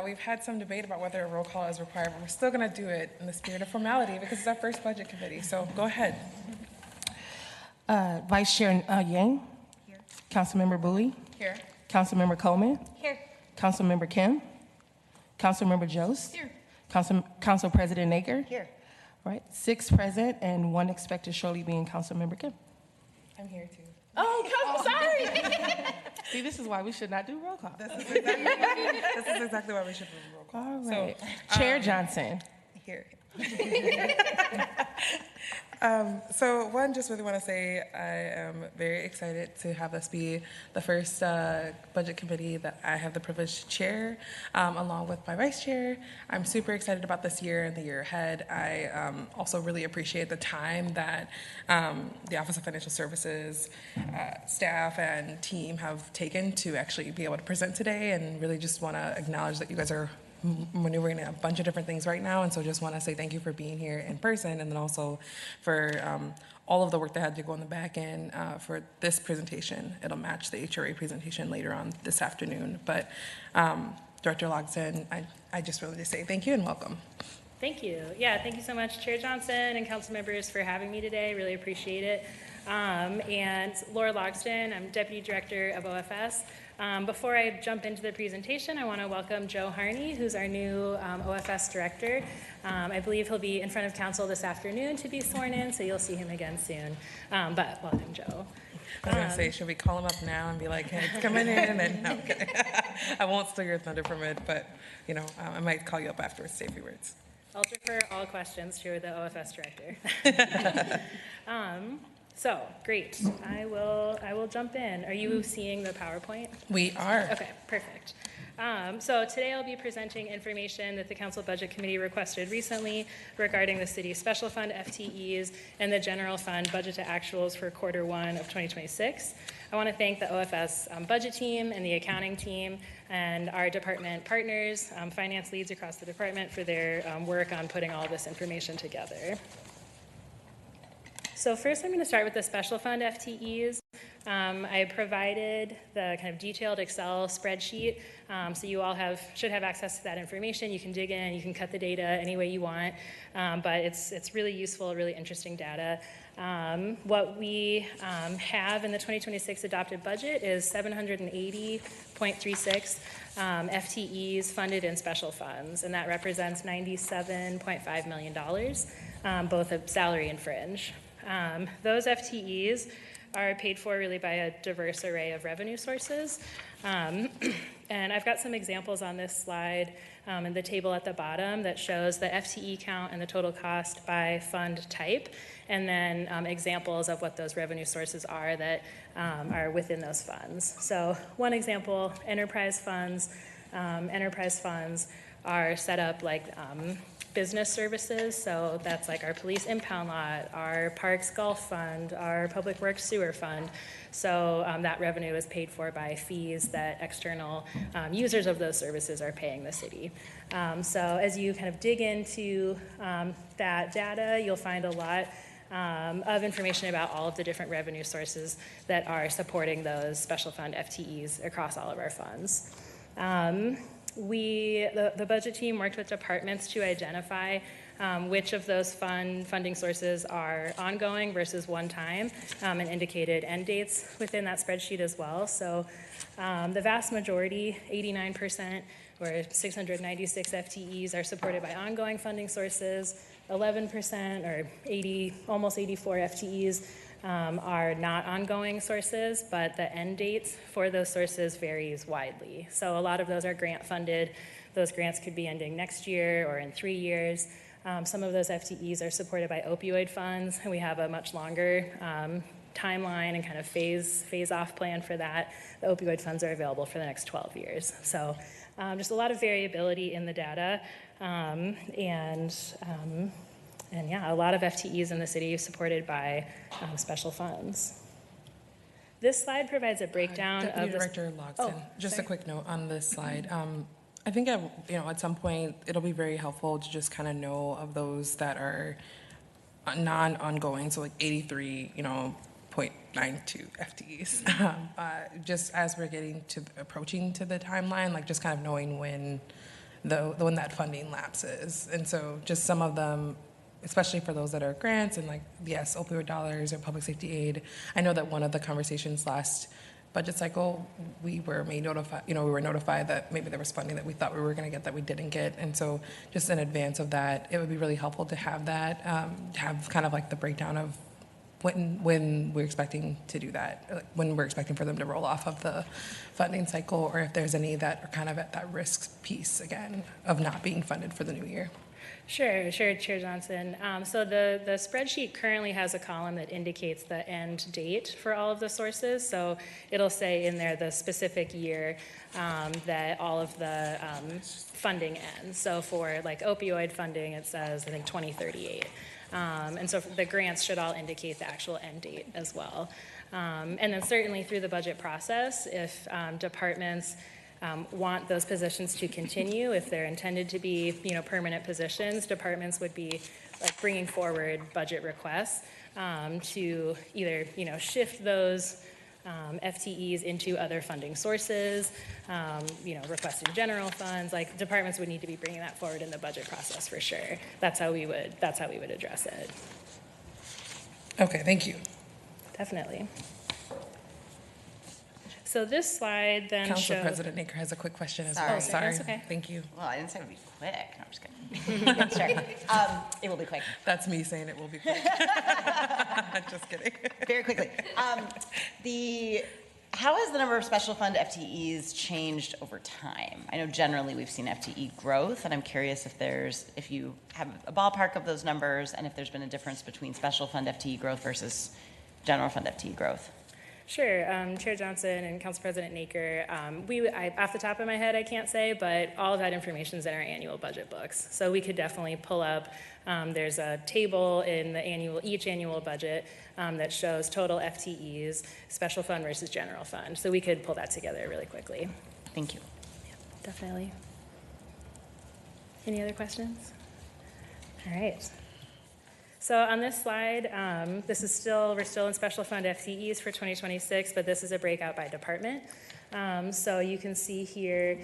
we've had some debate about whether a roll call is required, but we're still going to do it in the spirit of formality because it's our first budget committee. So go ahead. Vice Chair Yang. Here. Councilmember Bowie. Here. Councilmember Coleman. Here. Councilmember Kim. Councilmember Jost. Here. Council President Nager. Here. All right, 6 present and 1 expected, surely being Councilmember Kim. I'm here too. Oh, sorry. See, this is why we should not do roll call. This is exactly why we should do roll call. All right. So, Chair Johnson. Here. So one, just really want to say I am very excited to have this be the first budget committee that I have the privilege to chair, along with my vice chair. I'm super excited about this year and the year ahead. I also really appreciate the time that the Office of Financial Services staff and team have taken to actually be able to present today, and really just want to acknowledge that you guys are maneuvering a bunch of different things right now, and so just want to say thank you for being here in person, and then also for all of the work that had to go on the back end for this presentation. It'll match the HRA presentation later on this afternoon. But Director Logsdon, I just really say thank you and welcome. Thank you. Yeah, thank you so much, Chair Johnson and council members, for having me today. Really appreciate it. And Laura Logsdon, I'm Deputy Director of OFS. Before I jump into the presentation, I want to welcome Joe Harney, who's our new OFS Director. I believe he'll be in front of council this afternoon to be sworn in, so you'll see him again soon. But welcome, Joe. I was going to say, should we call him up now and be like, hey, it's coming in? And no, I'm kidding. I won't steal your thunder from it, but you know, I might call you up afterwards to say a few words. I'll defer all questions to the OFS Director. So great. I will jump in. Are you seeing the PowerPoint? We are. Okay, perfect. So today I'll be presenting information that the Council Budget Committee requested recently regarding the City's Special Fund FTEs and the General Fund budget to actuals for Q1 of 2026. I want to thank the OFS budget team and the accounting team and our department partners, finance leads across the department, for their work on putting all of this information together. So first I'm going to start with the special fund FTEs. I provided the kind of detailed Excel spreadsheet, so you all should have access to that information. You can dig in, you can cut the data any way you want, but it's really useful, really interesting data. What we have in the 2026 adopted budget is 780.36 FTEs funded in special funds, and that represents $97.5 million, both of salary and fringe. Those FTEs are paid for really by a diverse array of revenue sources. And I've got some examples on this slide in the table at the bottom that shows the FTE count and the total cost by fund type, and then examples of what those revenue sources are that are within those funds. So one example, enterprise funds. Enterprise funds are set up like business services, so that's like our police impound lot, our parks golf fund, our public works sewer fund. So that revenue is paid for by fees that external users of those services are paying the city. So as you kind of dig into that data, you'll find a lot of information about all of the different revenue sources that are supporting those special fund FTEs across all of our funds. The budget team worked with departments to identify which of those funding sources are ongoing versus one-time, and indicated end dates within that spreadsheet as well. So the vast majority, 89%, or 696 FTEs, are supported by ongoing funding sources. 11%, or almost 84 FTEs, are not ongoing sources, but the end dates for those sources varies widely. So a lot of those are grant funded. Those grants could be ending next year or in 3 years. Some of those FTEs are supported by opioid funds, and we have a much longer timeline and kind of phase off plan for that. The opioid funds are available for the next 12 years. So just a lot of variability in the data, and yeah, a lot of FTEs in the city supported by special funds. This slide provides a breakdown of the Director Logsdon, just a quick note on this slide. I think at some point it'll be very helpful to just kind of know of those that are non-ongoing, so like 83, 0.92 FTEs. Just as we're approaching to the timeline, like just kind of knowing when when that funding lapses. And so just some of them, especially for those that are grants and like, yes, opioid dollars or public safety aid. I know that one of the conversations last budget cycle, we were notified that maybe there was funding that we thought we were going to get that we didn't get. And so just in advance of that, it would be really helpful to have that, have kind of like the breakdown of when we're expecting to do that, like when we're expecting for them to roll off of the funding cycle, or if there's any that are kind of at that risk piece again of not being funded for the new year. Sure, Chair Johnson. So the spreadsheet currently has a column that indicates the end date for all of the sources. So it'll say in there the specific year that all of the funding ends. So for like opioid funding, it says, I think, 2038. And so the grants should all indicate the actual end date as well. And then certainly through the budget process, if departments want those positions to continue, if they're intended to be, permanent positions, departments would be like bringing forward budget requests to either, shift those FTEs into other funding sources, requesting general funds. Like departments would need to be bringing that forward in the budget process for sure. That's how we would address it. Okay, thank you. Definitely. So this slide then Council shows. President Naker has a quick question as Sorry. well. Sorry. That's okay. Thank you. Well, I didn't say it would be quick. No, I'm just kidding. Yeah, sorry. It will be quick. That's me saying it will be quick. Just kidding. Very quickly. How has the number of special fund FTEs changed over time? I know generally we've seen FTE growth, and I'm curious if you have a ballpark of those numbers, and if there's been a difference between special fund FTE growth versus general fund FTE growth. Sure, Chair Johnson and Council President Naker, off the top of my head, I can't say, but all of that information is in our annual budget books. So we could definitely pull up, there's a table in each annual budget that shows total FTEs, special fund versus general fund. So we could pull that together really quickly. Thank you. Yeah, definitely. Any other questions? All right. So on this slide, we're still in special fund FTEs for 2026, but this is a breakout by department. So you can see here,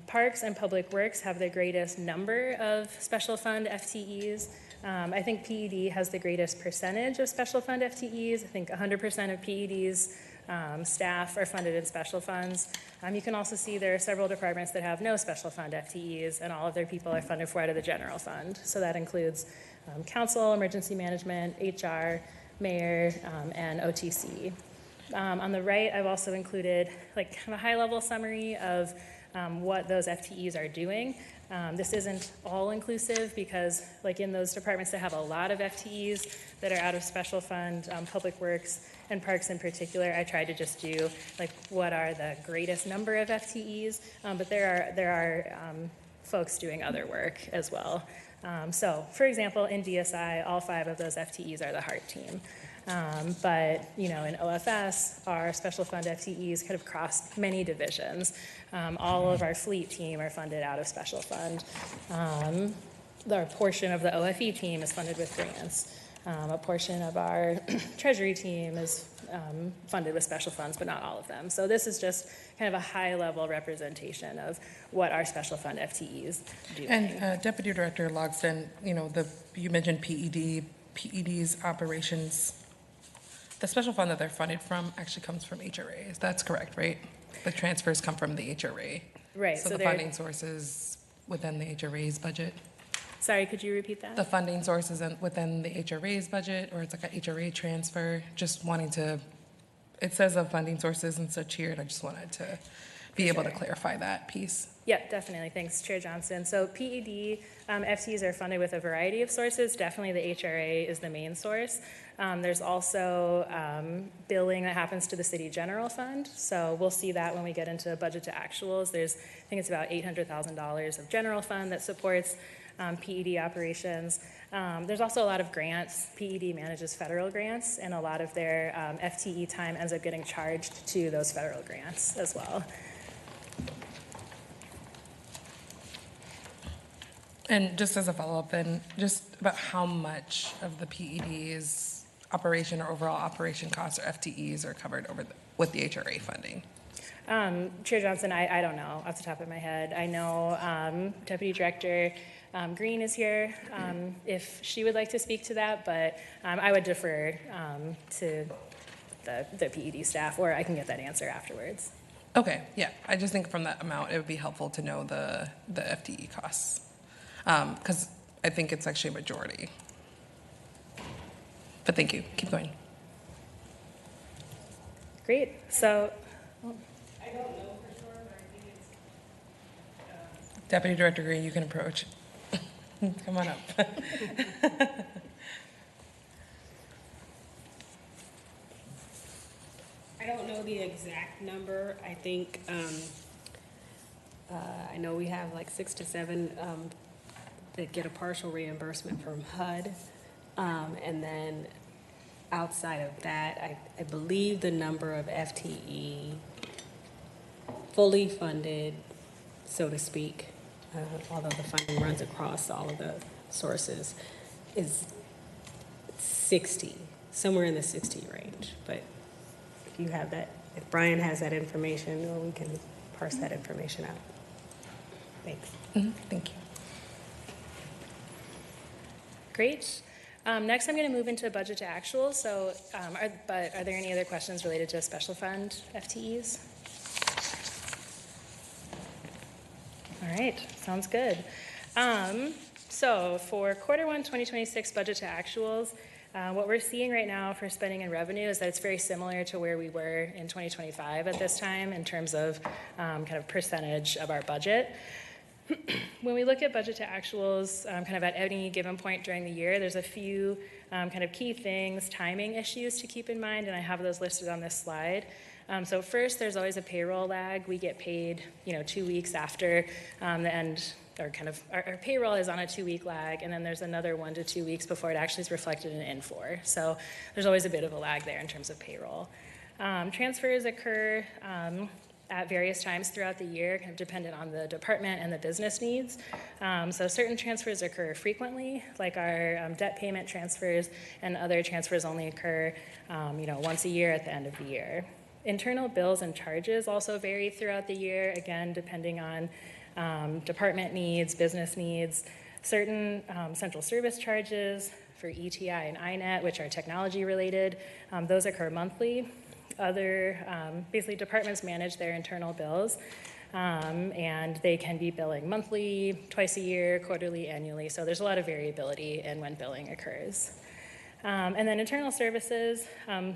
Parks and Public Works have the greatest number of special fund FTEs. I think PED has the greatest percentage of special fund FTEs. I think 100% of PED's staff are funded in special funds. You can also see there are several departments that have no special fund FTEs, and all of their people are funded for out of the general fund. So that includes council, emergency management, HR, mayor, and OTC. On the right, I've also included like kind of a high-level summary of what those FTEs are doing. This isn't all inclusive because like in those departments that have a lot of FTEs that are out of special fund, Public Works and Parks in particular, I tried to just do like what are the greatest number of FTEs, but there are folks doing other work as well. So for example, in DSI, all 5 of those FTEs are the HEART team. But, in OFS, our special fund FTEs kind of cross many divisions. All of our fleet team are funded out of special fund. The portion of the OFE team is funded with grants. A portion of our treasury team is funded with special funds, but not all of them. So this is just kind of a high-level representation of what our special fund FTEs do. And Deputy Director Logsdon, you mentioned PED's operations. The special fund that they're funded from actually comes from HRAs. That's correct, right? The transfers come from the HRA. Right. So the funding sources within the HRA's budget. Sorry, could you repeat that? The funding sources within the HRA's budget, or it's like a HRA transfer. Just wanting to, it says of funding sources and such here, and I just wanted to be able to clarify that piece. Yeah, definitely. Thanks, Chair Johnson. So PED FTEs are funded with a variety of sources. Definitely the HRA is the main source. There's also billing that happens to the city general fund. So we'll see that when we get into budget to actuals. I think it's about $800,000 of general fund that supports PED operations. There's also a lot of grants. PED manages federal grants, and a lot of their FTE time ends up getting charged to those federal grants as well. And just as a follow-up then, just about how much of the PED's operation or overall operation costs or FTEs are covered with the HRA funding? Chair Johnson, I don't know off the top of my head. I know Deputy Director Green is here if she would like to speak to that, but I would defer to the PED staff, or I can get that answer afterwards. Okay, yeah, I just think from that amount, it would be helpful to know the FTE costs, because I think it's actually a majority. But thank you, keep going. Great, so, I don't know for sure, but I think it's, Deputy Director Green, you can approach. Come on up. I don't know the exact number. I think, I know we have like 6 to 7 that get a partial reimbursement from HUD. And then outside of that, I believe the number of FTE fully funded, so to speak, although the funding runs across all of the sources, is 60, somewhere in the 60 range. But if you have that, if Brian has that information, or we can parse that information out. Thanks. Thank you. great. Next, I'm going to move into budget to actual. So, are there any other questions related to special fund FTEs? All right, sounds good. So for quarter one 2026 budget to actuals, what we're seeing right now for spending and revenue is that it's very similar to where we were in 2025 at this time in terms of kind of percentage of our budget. When we look at budget to actuals, kind of at any given point during the year, there's a few kind of key things, timing issues to keep in mind, and I have those listed on this slide. So first, there's always a payroll lag. We get paid, 2 weeks after the end, or kind of our payroll is on a 2-week lag, and then there's another 1 to 2 weeks before it actually is reflected in N4. So there's always a bit of a lag there in terms of payroll. Transfers occur at various times throughout the year, kind of dependent on the department and the business needs. So certain transfers occur frequently, like our debt payment transfers, and other transfers only occur, once a year at the end of the year. Internal bills and charges also vary throughout the year, again, depending on department needs, business needs. Certain central service charges for ETI and INET, which are technology related, those occur monthly. Other, basically departments manage their internal bills, and they can be billing monthly, twice a year, quarterly, annually. So there's a lot of variability in when billing occurs. And then internal services,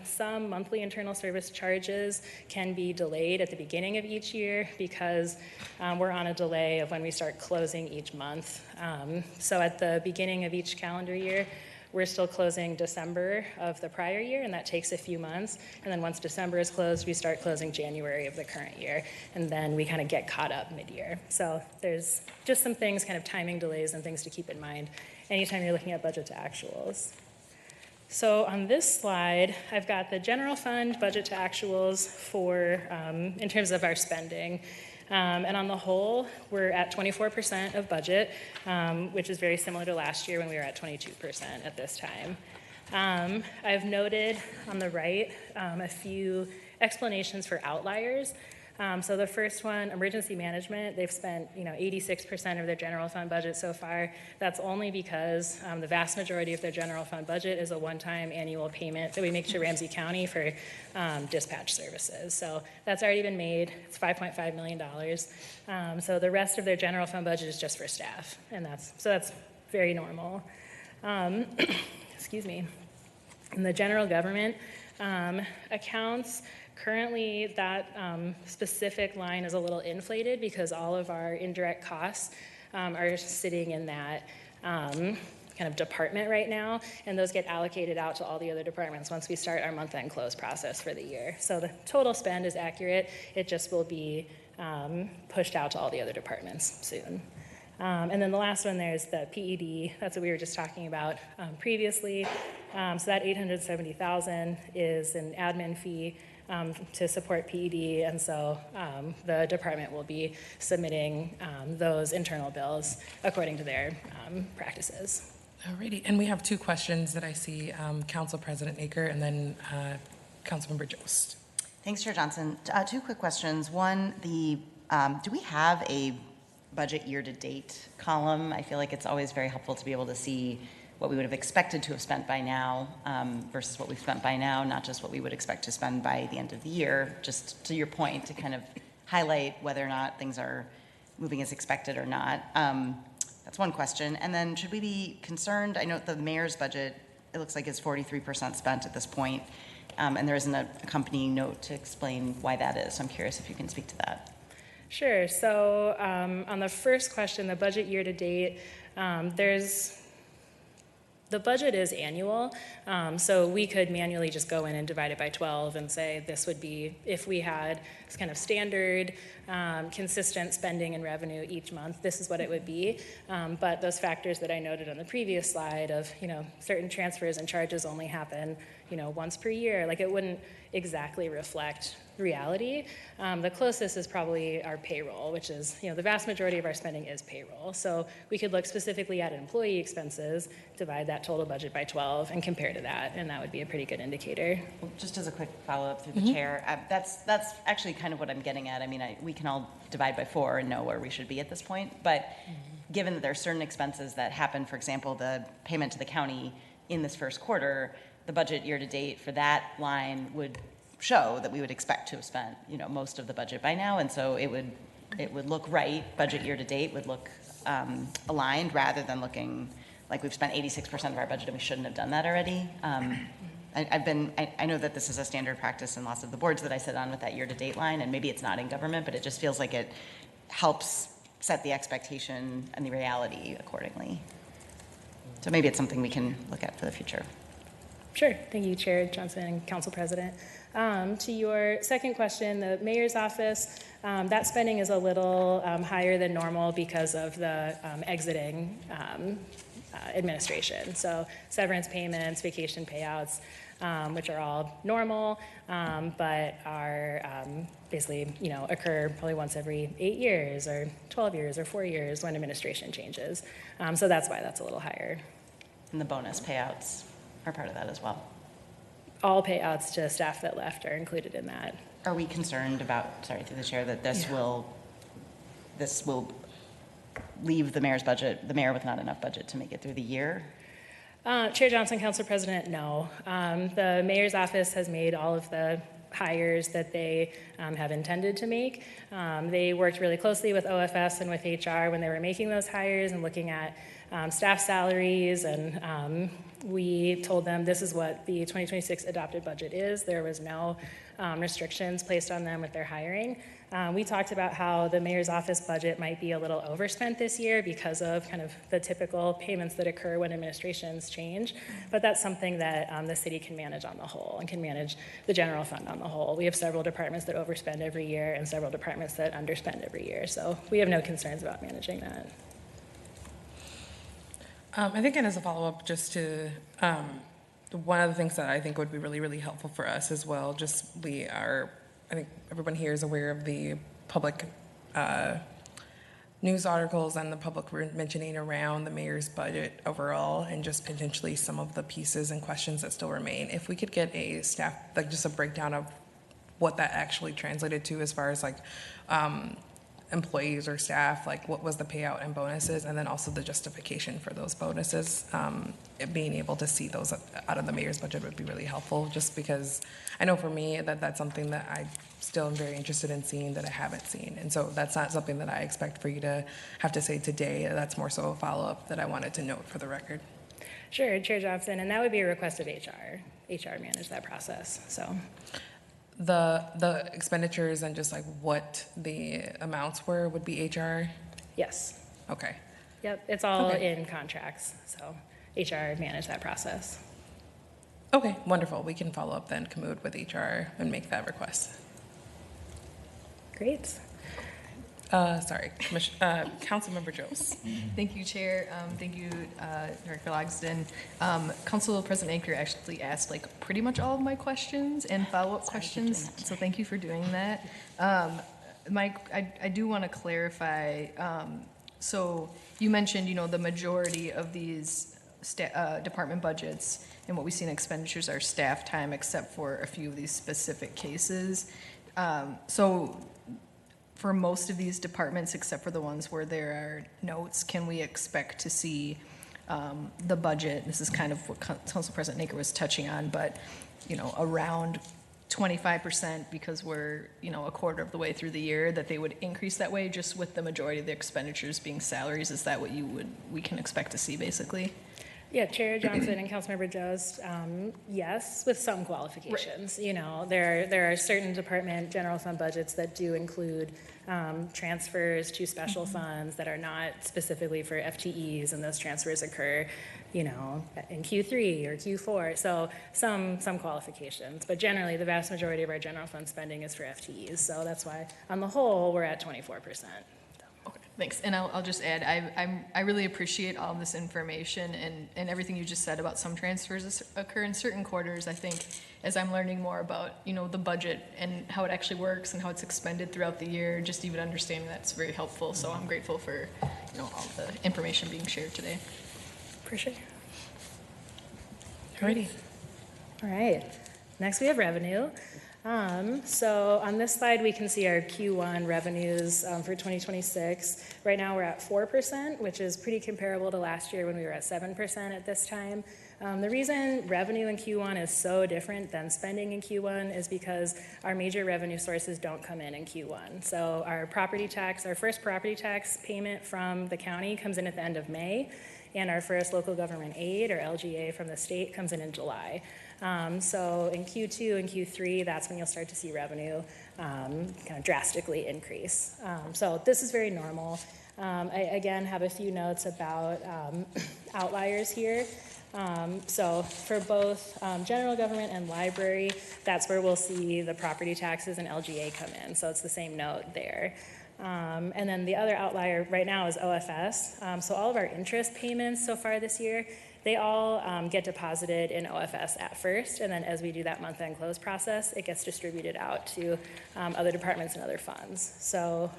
some monthly internal service charges can be delayed at the beginning of each year because we're on a delay of when we start closing each month. So at the beginning of each calendar year, we're still closing December of the prior year, and that takes a few months. And then once December is closed, we start closing January of the current year, and then we kind of get caught up mid-year. So there's just some things, kind of timing delays and things to keep in mind anytime you're looking at budget to actuals. So on this slide, I've got the general fund budget to actuals for, in terms of our spending. And on the whole, we're at 24% of budget, which is very similar to last year when we were at 22% at this time. I've noted on the right a few explanations for outliers. So the first one, emergency management, they've spent 86% of their general fund budget so far. That's only because the vast majority of their general fund budget is a one-time annual payment that we make to Ramsey County for dispatch services. So that's already been made. It's $5.5 million. So the rest of their general fund budget is just for staff, and that's very normal. Excuse me. In the general government accounts, currently, that specific line is a little inflated because all of our indirect costs are sitting in that kind of department right now, and those get allocated out to all the other departments once we start our month-end close process for the year. So the total spend is accurate. It just will be pushed out to all the other departments soon. And then the last one there is the PED. That's what we were just talking about previously. So that $870,000 is an admin fee to support PED, and so the department will be submitting those internal bills according to their practices. Alrighty, and we have 2 questions that I see, Council President Aker and then Councilmember Jost. Thanks, Chair Johnson. Two quick questions. One, do we have a budget year-to-date column? I feel like it's always very helpful to be able to see what we would have expected to have spent by now versus what we've spent by now, not just what we would expect to spend by the end of the year, just to your point, to kind of highlight whether or not things are moving as expected or not. That's one question. And then should we be concerned? I know the mayor's budget, it looks like it's 43% spent at this point, and there isn't a accompanying note to explain why that is. So I'm curious if you can speak to that. Sure. So on the first question, the budget year to date, the budget is annual, so we could manually just go in and divide it by 12 and say this would be, if we had this kind of standard, consistent spending and revenue each month, this is what it would be. But those factors that I noted on the previous slide of, certain transfers and charges only happen, once per year, like it wouldn't exactly reflect reality. The closest is probably our payroll, which is, the vast majority of our spending is payroll. So we could look specifically at employee expenses, divide that total budget by 12 and compare to that, and that would be a pretty good indicator. Well, just as a quick follow-up through the chair, that's actually kind of what I'm getting at. I mean, we can all divide by 4 and know where we should be at this point, but given that there are certain expenses that happen, for example, the payment to the county in this first quarter, the budget year-to-date for that line would show that we would expect to have spent, most of the budget by now, and so it would look right. Budget year to date would look aligned rather than looking like we've spent 86% of our budget and we shouldn't have done that already. I know that this is a standard practice in lots of the boards that I sit on with that year to date line, and maybe it's not in government, but it just feels like it helps set the expectation and the reality accordingly. So maybe it's something we can look at for the future. Sure. Thank you, Chair Johnson and Council President. To your second question, the mayor's office, that spending is a little higher than normal because of the exiting administration. So severance payments, vacation payouts, which are all normal, but are basically, occur probably once every 8 years or 12 years or 4 years when administration changes. So that's why that's a little higher. And the bonus payouts are part of that as well. All payouts to staff that left are included in that. Are we concerned about, sorry, through the chair, that this will leave the mayor's budget, the mayor with not enough budget to make it through the year? Chair Johnson, Council President, no. The mayor's office has made all of the hires that they have intended to make. They worked really closely with OFS and with HR when they were making those hires and looking at staff salaries, and we told them this is what the 2026 adopted budget is. There was no restrictions placed on them with their hiring. We talked about how the mayor's office budget might be a little overspent this year because of kind of the typical payments that occur when administrations change, but that's something that the city can manage on the whole and can manage the general fund on the whole. We have several departments that overspend every year and several departments that underspend every year, so we have no concerns about managing that. I think, and as a follow-up, just to one of the things that I think would be really, really helpful for us as well, I think everyone here is aware of the public news articles and the public mentioning around the mayor's budget overall and just potentially some of the pieces and questions that still remain. If we could get a staff, like just a breakdown of what that actually translated to as far as like employees or staff, like what was the payout and bonuses, and then also the justification for those bonuses. Being able to see those out of the mayor's budget would be really helpful, just because I know for me that's something that I still am very interested in seeing that I haven't seen. And so that's not something that I expect for you to have to say today. That's more so a follow-up that I wanted to note for the record. Sure, Chair Johnson, and that would be a request of HR. HR managed that process, so. The expenditures and just like what the amounts were would be HR? Yes. Okay. Yep, it's all Okay. in contracts, so HR managed that process. Okay, wonderful. We can follow up then, Kamud, with HR and make that request. Great. Sorry, Councilmember Jones. Thank you, Chair. Thank you, Director Logsdon. Council President Anker actually asked like pretty much all of my questions and follow-up questions, so thank you for doing that. Mike, I do want to clarify. So you mentioned, the majority of these department budgets and what we see in expenditures are staff time, except for a few of these specific cases. So for most of these departments, except for the ones where there are notes, can we expect to see the budget? This is kind of what Council President Naker was touching on, but, you know, around 25% because we're, you know, a quarter of the way through the year, that they would increase that way just with the majority of the expenditures being salaries. Is that what we can expect to see basically? Yeah, Chair Johnson and Councilmember Jost, yes, with some qualifications. You know, there are certain department general fund budgets that do include transfers to special funds that are not specifically for FTEs, and those transfers occur, you know, in Q3 or Q4. So some qualifications, but generally the vast majority of our general fund spending is for FTEs. So that's why, on the whole, we're at 24%. Okay, thanks. And I'll just add, I really appreciate all of this information and everything you just said about some transfers occur in certain quarters. I think as I'm learning more about, you know, the budget and how it actually works and how it's expended throughout the year, just even understanding that's very helpful. So I'm grateful for, you know, all the information being shared today. For sure. Alrighty. All right. Next, we have revenue. So on this slide, we can see our Q1 revenues for 2026. Right now, we're at 4%, which is pretty comparable to last year when we were at 7% at this time. The reason revenue in Q1 is so different than spending in Q1 is because our major revenue sources don't come in Q1. So our property tax, our first property tax payment from the county comes in at the end of May, and our first local government aid, or LGA, from the state comes in July. So in Q2 and Q3, that's when you'll start to see revenue kind of drastically increase. So this is very normal. I, again, have a few notes about outliers here. So for both general government and library, that's where we'll see the property taxes and LGA come in. So it's the same note there. And then the other outlier right now is OFS. So all of our interest payments so far this year, they all get deposited in OFS at first, and then as we do that month-end close process, it gets distributed out to other departments and other funds. So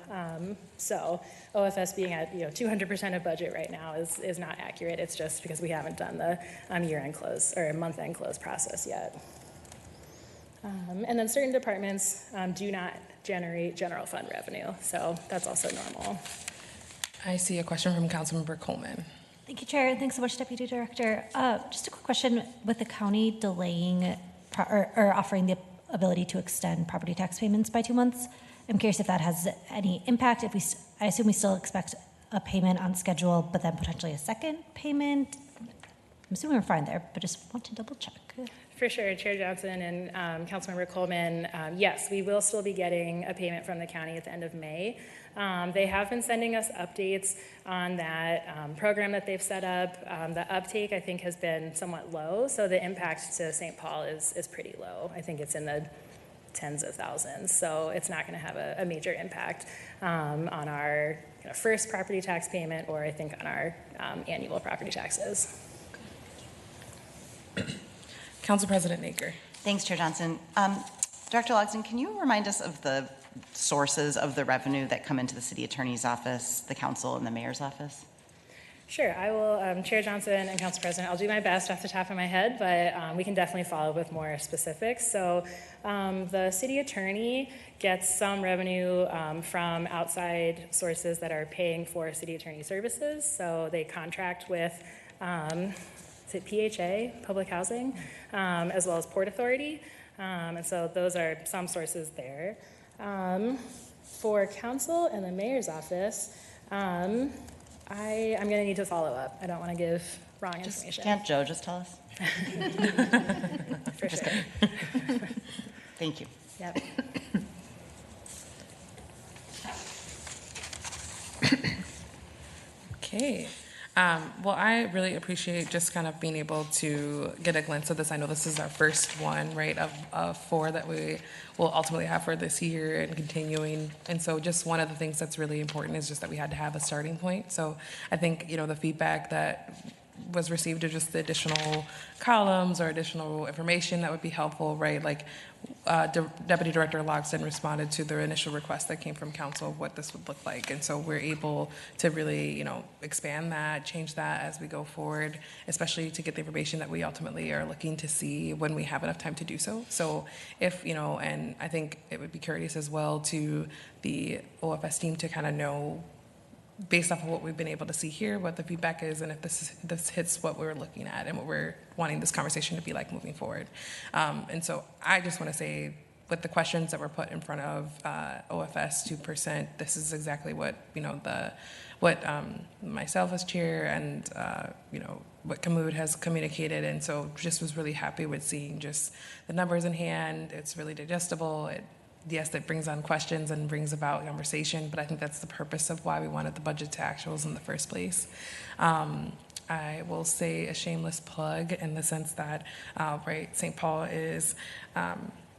OFS being at 200% of budget right now is not accurate. It's just because we haven't done the year-end close or month-end close process yet. And then certain departments do not generate general fund revenue, so that's also normal. I see a question from Councilmember Coleman. Thank you, Chair. Thanks so much, Deputy Director. Just a quick question. With the county delaying or offering the ability to extend property tax payments by 2 months, I'm curious if that has any impact. I assume we still expect a payment on schedule, but then potentially a second payment. I'm assuming we're fine there, but just want to double check. For sure, Chair Johnson and Councilmember Coleman, yes, we will still be getting a payment from the county at the end of May. They have been sending us updates on that program that they've set up. The uptake, I think, has been somewhat low, so the impact to St. Paul is pretty low. I think it's in the tens of thousands, so it's not going to have a major impact on our first property tax payment, or I think on our annual property taxes. Council President Naker. Thanks, Chair Johnson. Director Logsdon, can you remind us of the sources of the revenue that come into the city attorney's office, the council, and the mayor's office? Sure, I will, Chair Johnson and Council President, I'll do my best off the top of my head, but we can definitely follow up with more specifics. So the city attorney gets some revenue from outside sources that are paying for city attorney services. So they contract with is it PHA, Public Housing, as well as Port Authority. And so those are some sources there. For council and the mayor's office, I'm going to need to follow up. I don't want to give wrong information. Can't Joe just tell us? For sure. Thank you. Yep. Okay. Well, I really appreciate just kind of being able to get a glimpse of this. I know this is our first one, right, of 4 that we will ultimately have for this year and continuing. And so just one of the things that's really important is just that we had to have a starting point. So I think, the feedback that was received, or just the additional columns or additional information that would be helpful, right? Like Deputy Director Logsdon responded to the initial request that came from council of what this would look like. And so we're able to really, expand that, change that as we go forward, especially to get the information that we ultimately are looking to see when we have enough time to do so. So if, and I think it would be curious as well to the OFS team to kind of know, based off of what we've been able to see here, what the feedback is, and if this hits what we're looking at and what we're wanting this conversation to be like moving forward. And so I just want to say, with the questions that were put in front of OFS 2%, this is exactly what myself as chair and what Kamud has communicated. And so just was really happy with seeing just the numbers in hand. It's really digestible. Yes, that brings on questions and brings about conversation, but I think that's the purpose of why we wanted the budget to actuals in the first place. I will say a shameless plug in the sense that, St. Paul is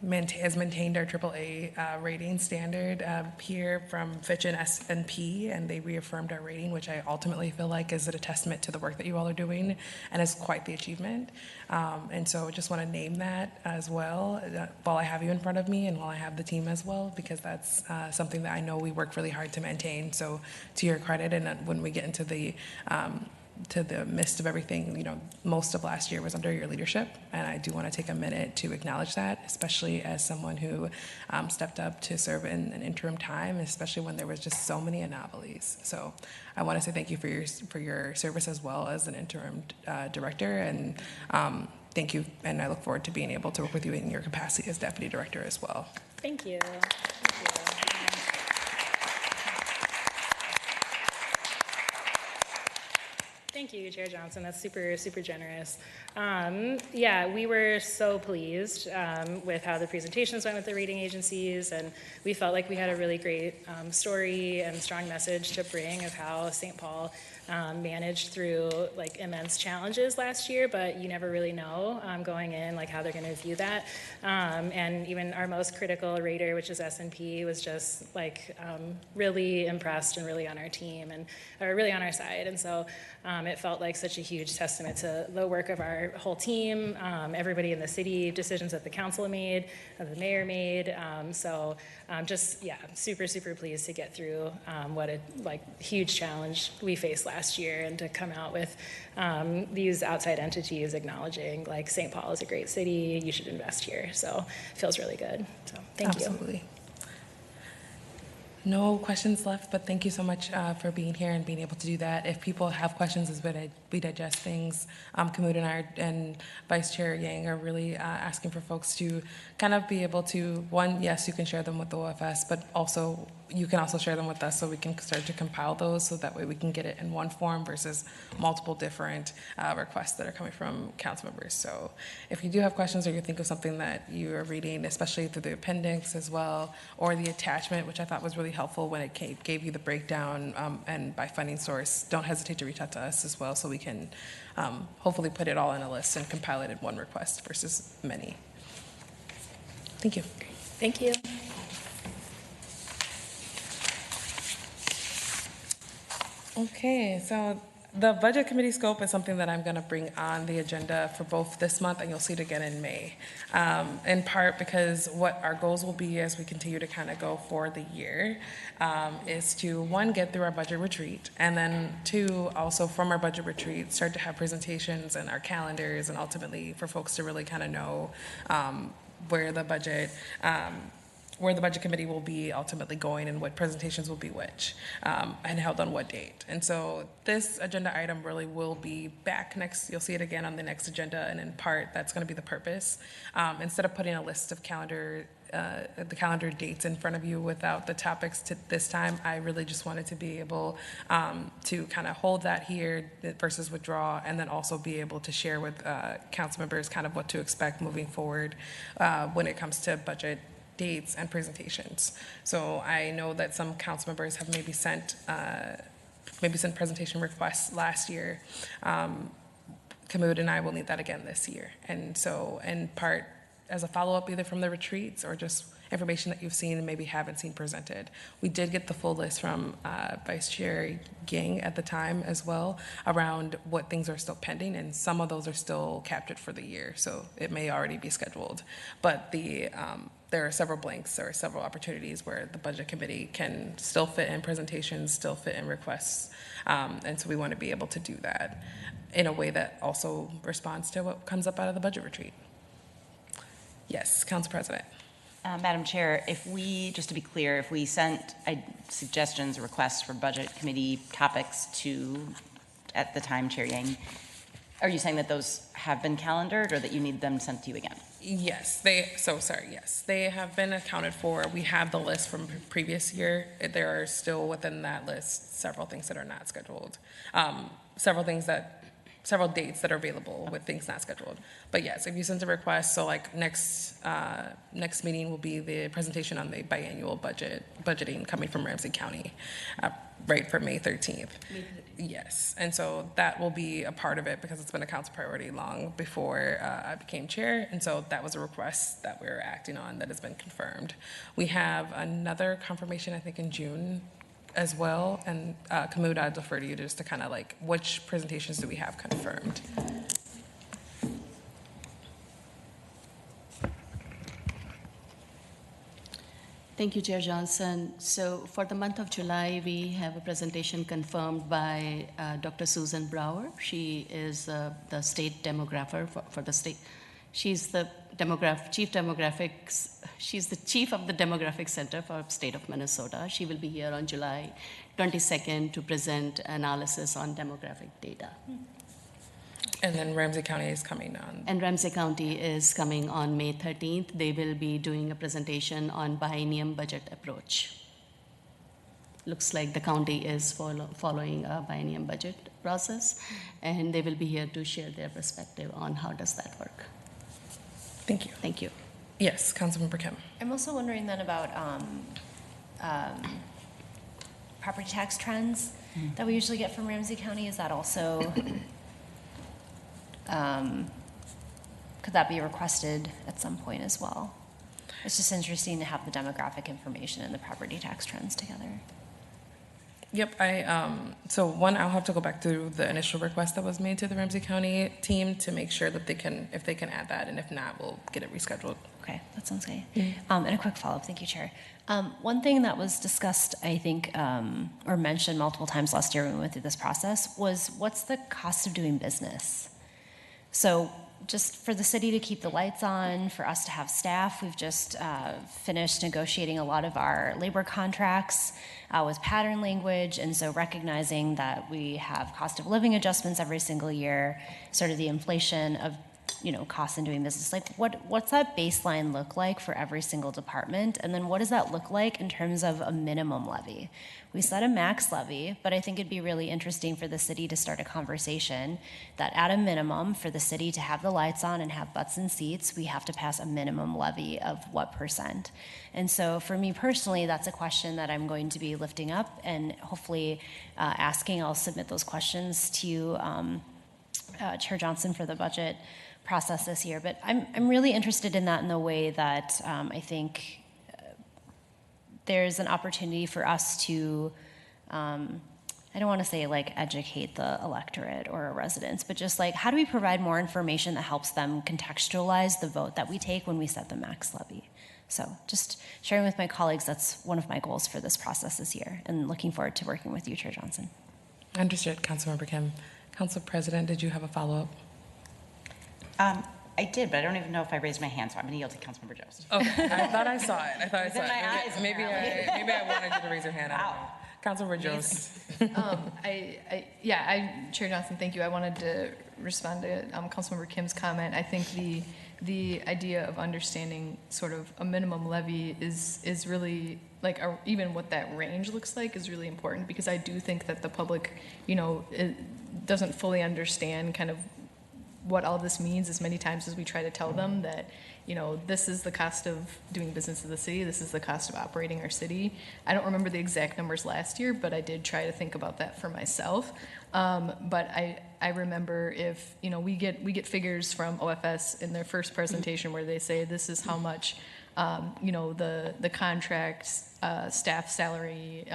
has maintained our AAA rating standard here from Fitch and S&P, and they reaffirmed our rating, which I ultimately feel like is a testament to the work that you all are doing, and is quite the achievement. And so I just want to name that as well while I have you in front of me and while I have the team as well, because that's something that I know we work really hard to maintain. So to your credit, and when we get into the midst of everything, most of last year was under your leadership, and I do want to take a minute to acknowledge that, especially as someone who stepped up to serve in an interim time, especially when there was just so many anomalies. So I want to say thank you for your service as well as an interim director, and thank you, and I look forward to being able to work with you in your capacity as deputy director as well. Thank you. Thank you, Chair Johnson. That's super, super generous. We were so pleased with how the presentations went with the rating agencies, and we felt like we had a really great story and strong message to bring of how St. Paul managed through immense challenges last year, but you never really know going in how they're going to view that. And even our most critical rater, which is S&P, was just really impressed and really on our team and really on our side. And so it felt like such a huge testament to the work of our whole team, everybody in the city, decisions that the council made, that the mayor made. Super, super pleased to get through what a huge challenge we faced last year, and to come out with these outside entities acknowledging St. Paul is a great city, you should invest here. So it feels really good. So thank you. Absolutely. No questions left, but thank you so much for being here and being able to do that. If people have questions as we digest things, Kamud and I and Vice Chair Yang are really asking for folks to kind of be able to, one, yes, you can share them with the OFS, but also you can also share them with us so we can start to compile those, so that way we can get it in one form versus multiple different requests that are coming from council members. So if you do have questions, or you think of something that you are reading, especially through the appendix as well, or the attachment, which I thought was really helpful when it gave you the breakdown and by funding source, don't hesitate to reach out to us as well, so we can hopefully put it all in a list and compile it in one request versus many. Thank you. Thank you. Okay, so the Budget Committee scope is something that I'm going to bring on the agenda for both this month, and you'll see it again in May, in part because what our goals will be as we continue to kind of go for the year is to, one, get through our budget retreat, and then two, also from our budget retreat, start to have presentations and our calendars, and ultimately for folks to really kind of know where the budget committee will be ultimately going and what presentations will be which, and held on what date. And so this agenda item really will be back next, you'll see it again on the next agenda, and in part, that's gonna be the purpose. Instead of putting a list of the calendar dates in front of you without the topics to this time, I really just wanted to be able to kind of hold that here versus withdraw, and then also be able to share with council members kind of what to expect moving forward when it comes to budget dates and presentations. So I know that some council members have maybe sent presentation requests last year. Kamud and I will need that again this year. And so in part as a follow-up either from the retreats or just information that you've seen and maybe haven't seen presented. We did get the full list from Vice Chair Yang at the time as well around what things are still pending, and some of those are still captured for the year, so it may already be scheduled. But there are several blanks or several opportunities where the Budget Committee can still fit in presentations, still fit in requests, and so we want to be able to do that in a way that also responds to what comes up out of the budget retreat. Yes, Council President. Madam Chair, if we, just to be clear, if we sent suggestions or requests for Budget Committee topics to, at the time, Chair Yang, are you saying that those have been calendared or that you need them sent to you again? Yes, yes, they have been accounted for. We have the list from previous year. There are still within that list several things that are not scheduled, several dates that are available with things not scheduled. But yes, if you send a request, so like next meeting will be the presentation on the biannual budgeting coming from Ramsey County, right, for May 13th. Yes, and so that will be a part of it because it's been a council priority long before I became chair, and so that was a request that we're acting on that has been confirmed. We have another confirmation, I think, in June as well, and Kamud, I'll defer to you just to kind of like, which presentations do we have confirmed? Thank you, Chair Johnson. So for the month of July, we have a presentation confirmed by Dr. Susan Brower. She is the state demographer for the state. She's the chief demographics. She's the chief of the Demographic Center for state of Minnesota. She will be here on July 22nd to present analysis on demographic data. And then Ramsey County is coming on. And Ramsey County is coming on May 13th. They will be doing a presentation on biennium budget approach. Looks like the county is following a biennium budget process, and they will be here to share their perspective on how does that work. Thank you. Thank you. Yes, Councilmember Kim. I'm also wondering then about property tax trends that we usually get from Ramsey County. Is that also, could that be requested at some point as well? It's just interesting to have the demographic information and the property tax trends together. Yep, so one, I'll have to go back through the initial request that was made to the Ramsey County team to make sure that if they can add that, and if not, we'll get it rescheduled. Okay, that sounds good. And a quick follow-up, thank you, Chair. One thing that was discussed, I think, or mentioned multiple times last year when we went through this process was what's the cost of doing business? So just for the city to keep the lights on, for us to have staff, we've just finished negotiating a lot of our labor contracts with pattern language, and so recognizing that we have cost of living adjustments every single year, sort of the inflation of costs in doing business. Like what's that baseline look like for every single department? And then what does that look like in terms of a minimum levy? We set a max levy, but I think it'd be really interesting for the city to start a conversation that at a minimum for the city to have the lights on and have butts in seats, we have to pass a minimum levy of what percent? And so for me personally, that's a question that I'm going to be lifting up and hopefully asking. I'll submit those questions to you, Chair Johnson, for the budget process this year. But I'm really interested in that in the way that I think there's an opportunity for us to, I don't want to say like educate the electorate or residents, but just like how do we provide more information that helps them contextualize the vote that we take when we set the max levy? So just sharing with my colleagues, that's one of my goals for this process this year, and looking forward to working with you, Chair Johnson. Understood, Councilmember Kim. Council President, did you have a follow-up? I did, but I don't even know if I raised my hand, so I'm going to yield to Councilmember Jost. Okay, I thought I saw it. It's in my eyes, Maybe I wanted you to raise your hand. Wow. Councilmember Jost. Chair Johnson, thank you. I wanted to respond to Councilmember Kim's comment. I think the idea of understanding sort of a minimum levy is really like even what that range looks like is really important, because I do think that the public, it doesn't fully understand kind of what all this means as many times as we try to tell them that, this is the cost of doing business in the city, this is the cost of operating our city. I don't remember the exact numbers last year, but I did try to think about that for myself. But I remember if, we get figures from OFS in their first presentation where they say this is how much you know, the contract staff salary,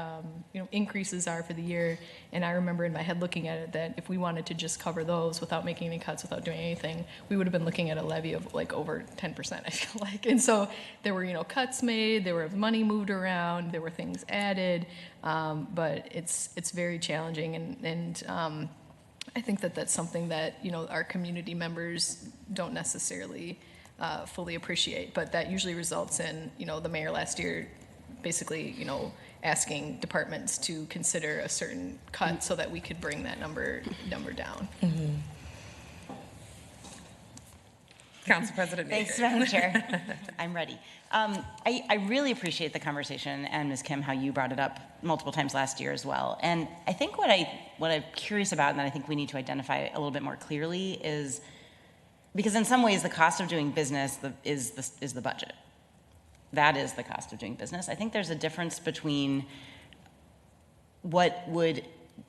you know, increases are for the year. And I remember in my head looking at it that if we wanted to just cover those without making any cuts, without doing anything, we would have been looking at a levy of like over 10%, I feel like. And so there were, you know, cuts made, there were money moved around, there were things added, but it's very challenging. And I think that that's something that, you know, our community members don't necessarily fully appreciate, but that usually results in, you know, the mayor last year basically, you know, asking departments to consider a certain cut so that we could bring that number down. Council President Nager. Thanks, Madam Chair. I'm ready. I really appreciate the conversation, and Ms. Kim, how you brought it up multiple times last year as well. And I think what I'm curious about, and that I think we need to identify a little bit more clearly, is because in some ways the cost of doing business is the budget. That is the cost of doing business. I think there's a difference between what would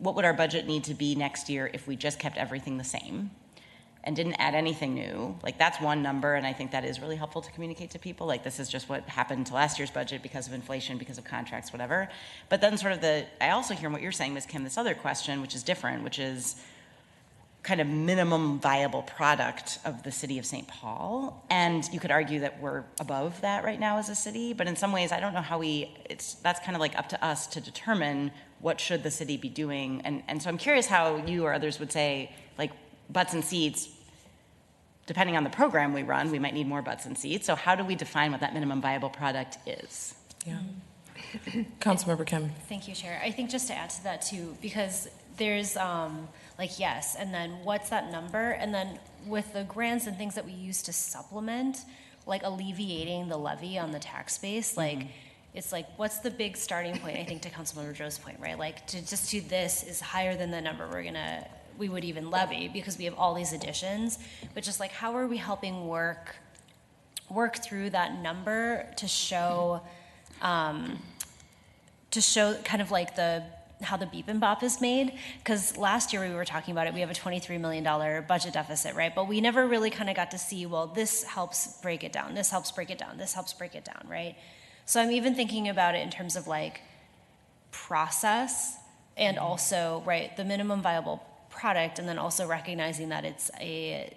our budget need to be next year if we just kept everything the same and didn't add anything new. Like, that's one number, and I think that is really helpful to communicate to people. Like, this is just what happened to last year's budget because of inflation, because of contracts, whatever. But then sort of I also hear what you're saying, Ms. Kim, this other question, which is different, which is kind of minimum viable product of the city of St. Paul. And you could argue that we're above that right now as a city, but in some ways, I don't know how that's kind of like up to us to determine what should the city be doing. And so I'm curious how you or others would say, like, butts and seats, depending on the program we run, we might need more butts and seats. So how do we define what that minimum viable product is? Yeah. Councilmember Kim. Thank you, Chair. I think just to add to that too, because there's like, yes, and then what's that number? And then with the grants and things that we use to supplement, like alleviating the levy on the tax base, like, it's like, what's the big starting point? I think to Councilmember Joe's point, right? Like, to just do this is higher than the number we would even levy because we have all these additions. But just like, how are we helping work through that number to show kind of like how the beep and bop is made? Because last year we were talking about it, we have a $23 million budget deficit, right? But we never really kind of got to see, well, this helps break it down, this helps break it down, this helps break it down, right? So I'm even thinking about it in terms of like process and also, right, the minimum viable product, and then also recognizing that it's a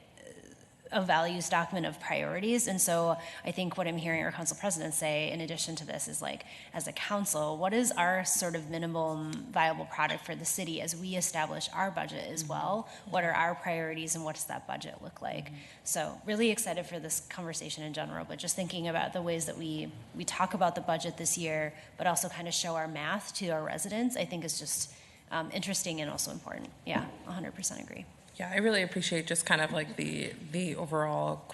values document of priorities. And so I think what I'm hearing our council president say in addition to this is, like, as a council, what is our sort of minimum viable product for the city as we establish our budget as well? What are our priorities and what does that budget look like? So really excited for this conversation in general, but just thinking about the ways that we talk about the budget this year, but also kind of show our math to our residents, I think is just interesting and also important. Yeah, 100% agree. Yeah, I really appreciate just kind of like the overall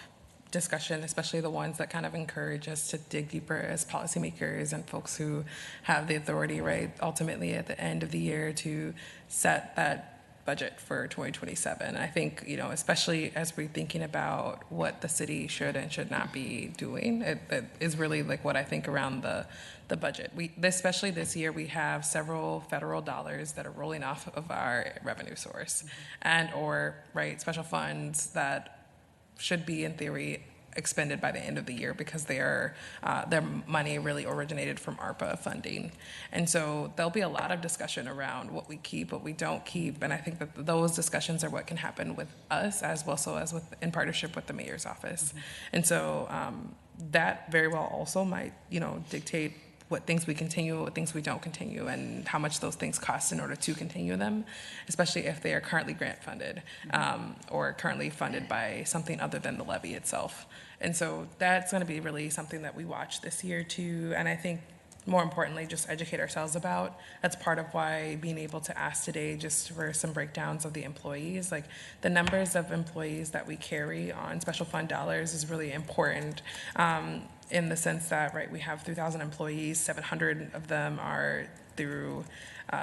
discussion, especially the ones that kind of encourage us to dig deeper as policymakers and folks who have the authority, right, ultimately at the end of the year to set that budget for 2027. I think, you know, especially as we're thinking about what the city should and should not be doing, it is really like what I think around the budget. Especially this year, we have several federal dollars that are rolling off of our revenue source and or, right, special funds that should be in theory expended by the end of the year because their money really originated from ARPA funding. And so there'll be a lot of discussion around what we keep, what we don't keep, and I think that those discussions are what can happen with us as well as in partnership with the mayor's office. And so that very well also might, you know, dictate what things we continue, what things we don't continue, and how much those things cost in order to continue them, especially if they are currently grant funded or currently funded by something other than the levy itself. And so that's going to be really something that we watch this year too, and I think more importantly, just educate ourselves about. That's part of why being able to ask today just for some breakdowns of the employees, like the numbers of employees that we carry on special fund dollars is really important. In the sense that, right, we have 3,000 employees, 700 of them are through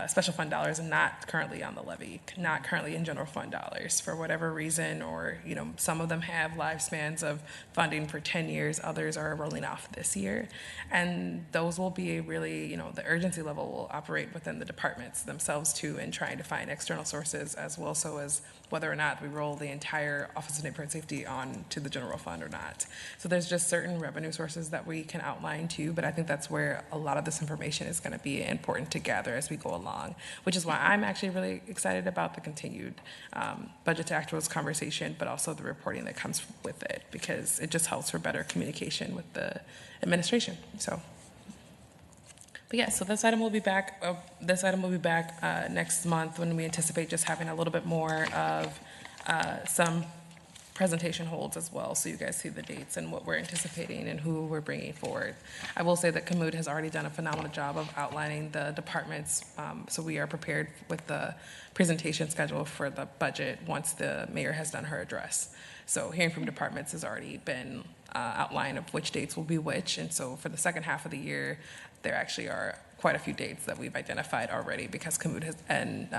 special fund dollars and not currently on the levy, not currently in general fund dollars for whatever reason, or, you know, some of them have lifespans of funding for 10 years, others are rolling off this year. And those will be really, you know, the urgency level will operate within the departments themselves too, in trying to find external sources, as well so as whether or not we roll the entire Office of Neighborhood Safety on to the general fund or not. So there's just certain revenue sources that we can outline too, but I think that's where a lot of this information is going to be important to gather as we go along, which is why I'm actually really excited about the continued budget to actuals conversation, but also the reporting that comes with it, because it just helps for better communication with the administration. So. But yeah, so this item will be back. Next month, when we anticipate just having a little bit more of some presentation holds as well, so you guys see the dates and what we're anticipating and who we're bringing forward. I will say that Kamud has already done a phenomenal job of outlining the departments, so we are prepared with the presentation schedule for the budget once the mayor has done her address. So hearing from departments has already been outlined of which dates will be which, and so for the second half of the year, there actually are quite a few dates that we've identified already, because Kamud has, and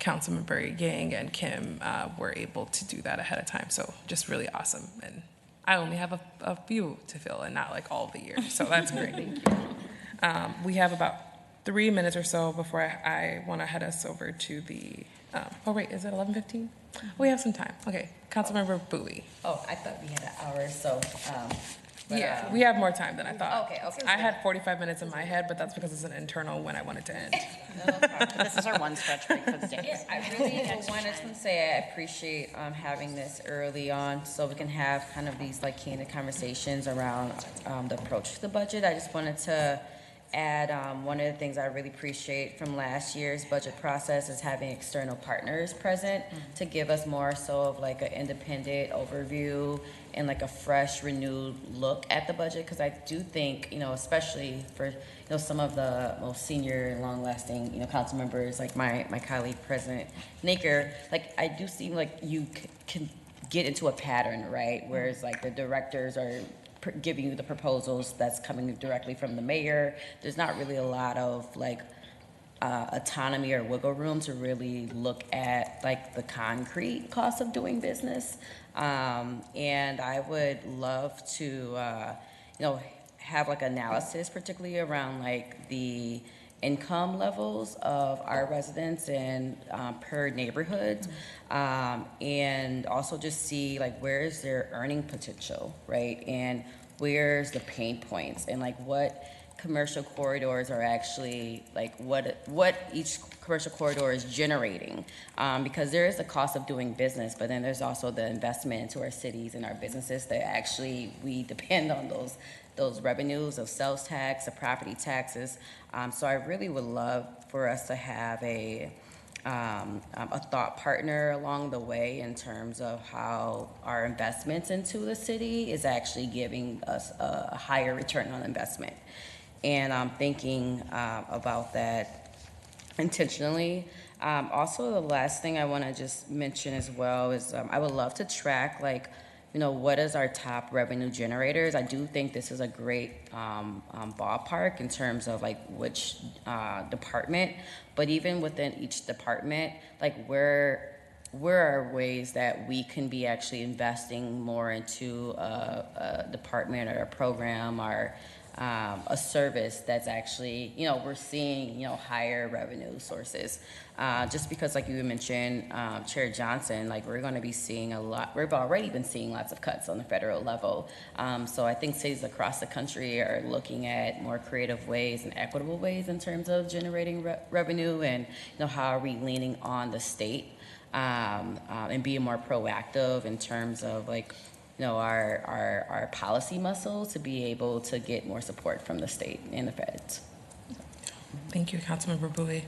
Councilmember Yang and Kim were able to do that ahead of time. So just really awesome. And I only have a few to fill and not like all of the year. So that's great. We have about 3 minutes or so before I want to head us over to the, oh wait, is it 11:15? We have some time. Okay, Councilmember Bowie. Oh, I thought we had an hour, so, Yeah, we have more time than I thought. Okay. I had 45 minutes in my head, but that's because it's an internal when I wanted to end. This is our one stretch break for the day. I really wanted to say I appreciate having this early on, so we can have kind of these like candid conversations around the approach to the budget. I just wanted to add one of the things I really appreciate from last year's budget process is having external partners present to give us more so of like an independent overview and like a fresh, renewed look at the budget, because I do think, you know, especially for, you know, some of the most senior and long-lasting, you know, council members, like my colleague, President Naker, like I do see like you can get into a pattern, right? Whereas like the directors are giving you the proposals that's coming directly from the mayor. There's not really a lot of like autonomy or wiggle room to really look at like the concrete cost of doing business. And I would love to, you know, have like analysis, particularly around like the income levels of our residents and per neighborhood, and also just see like where's their earning potential, right? And where's the pain points, and like what commercial corridors are actually like what each commercial corridor is generating, because there is the cost of doing business, but then there's also the investment into our cities and our businesses that actually we depend on those revenues of sales tax, the property taxes. So I really would love for us to have a thought partner along the way in terms of how our investments into the city is actually giving us a higher return on investment. And I'm thinking about that intentionally. Also, the last thing I want to just mention as well is I would love to track, like, you know, what is our top revenue generators? I do think this is a great ballpark in terms of like which department, but even within each department, like where are ways that we can be actually investing more into a department or a program or a service that's actually, you know, we're seeing, you know, higher revenue sources. Just because, like you mentioned, Chair Johnson, like we're going to be seeing a lot, we've already been seeing lots of cuts on the federal level. So I think cities across the country are looking at more creative ways and equitable ways in terms of generating revenue, and, you know, how are we leaning on the state and being more proactive in terms of like, you know, our policy muscle to be able to get more support from the state and the feds. Thank you, Councilmember Bowie.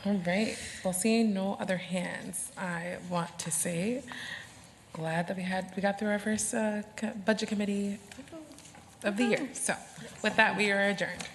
All right. Well, seeing no other hands, I want to say, glad that we got through our first budget committee of the year. So, with that, we are adjourned.